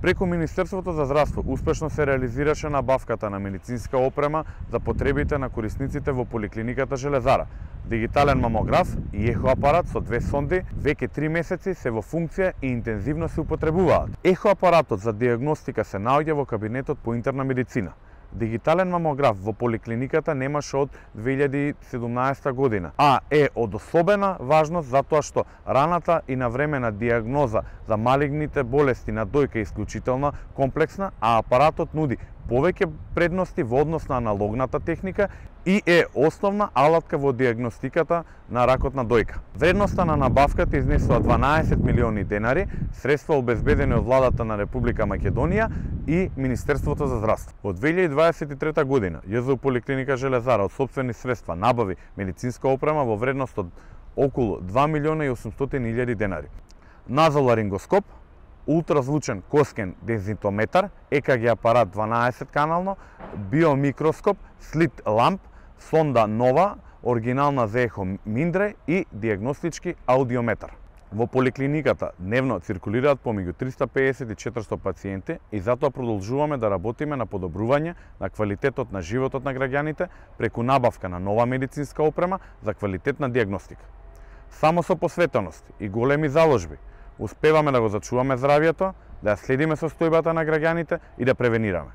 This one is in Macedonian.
Преку Министерството за здравство успешно се реализираше набавката на медицинска опрема за потребите на корисниците во поликлиниката Железара. Дигитален мамограф и ехоапарат со 2 сонди веќе 3 месеци се во функција и интензивно се употребуваат. Ехоапаратот за диагностика се наоѓа во кабинетот по интерна медицина. Дигитален мамограф во поликлиниката немаше од 2017 година, а е од особена важност затоа што раната и навремена диагноза за малигните болести на дојка е исклучително комплексна, а апаратот нуди повеќе предности во однос на аналогната техника и е основна алатка во диагностиката на ракот на дојка. Вредноста на набавката изнесува 12 милиони денари, средства обезбедени од владата на Република Македонија и Министерството за здравство. Од 2023 година ЈЗУ поликлиника Железара од сопствени средства набави медицинска опрема во вредност од околу 2 милиона и 800 илјади денари. Назоларингоскоп, ултразвучен коскен дензитометар, ЕКГ апарат 12 канално, биомикроскоп, слит ламп, сонда нова, оригинална за ехо Миндре и диагностички аудиометар. Во поликлиниката дневно циркулираат помеѓу 350 и 400 пациенти и затоа продолжуваме да работиме на подобрување на квалитетот на животот на граѓаните преку набавка на нова медицинска опрема за квалитетна диагностика. Само со посветеност и големи заложби успеваме да го зачуваме здравието, да ја следиме состојбата на граѓаните и да превенираме.